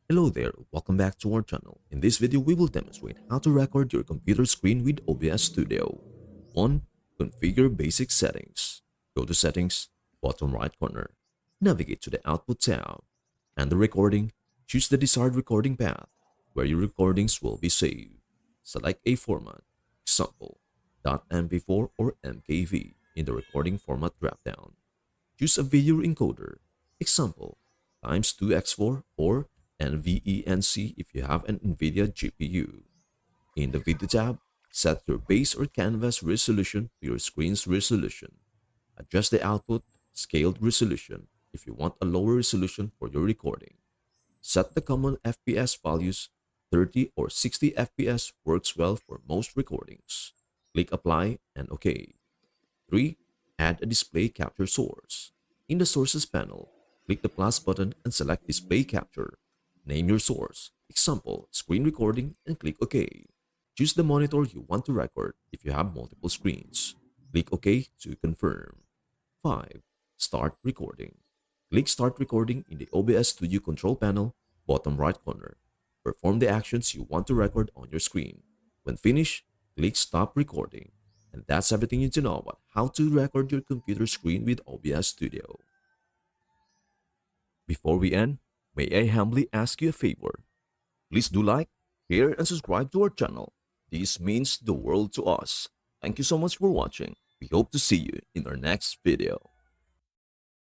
Hello there, welcome back to our channel. In this video, we will demonstrate how to record your computer screen with OBS Studio. 1. Configure basic settings. Go to Settings, bottom right corner. Navigate to the Output tab. Under Recording, choose the desired recording path, where your recordings will be saved. Select a format, example, .mp4 or MKV in the recording format dropdown. Choose a video encoder, example, times 2x4 or NVENC if you have an NVIDIA GPU. In the Video tab, set your base or canvas resolution to your screen's resolution. Adjust the output scaled resolution if you want a lower resolution for your recording. Set the common FPS values. 30 or 60 FPS works well for most recordings. Click Apply and OK. 3. Add a display capture source. In the Sources panel, click the plus button and select Display Capture. Name your source, example, screen recording, and click OK. Choose the monitor you want to record if you have multiple screens. Click OK to confirm. 5. Start recording. Click Start Recording in the OBS Studio control panel, bottom right corner. Perform the actions you want to record on your screen. When finished, click Stop Recording. And that's everything you need to know about how to record your computer screen with OBS Studio. Before we end, may I humbly ask you a favor? Please do like, share, and subscribe to our channel. This means the world to us. Thank you so much for watching. We hope to see you in our next video.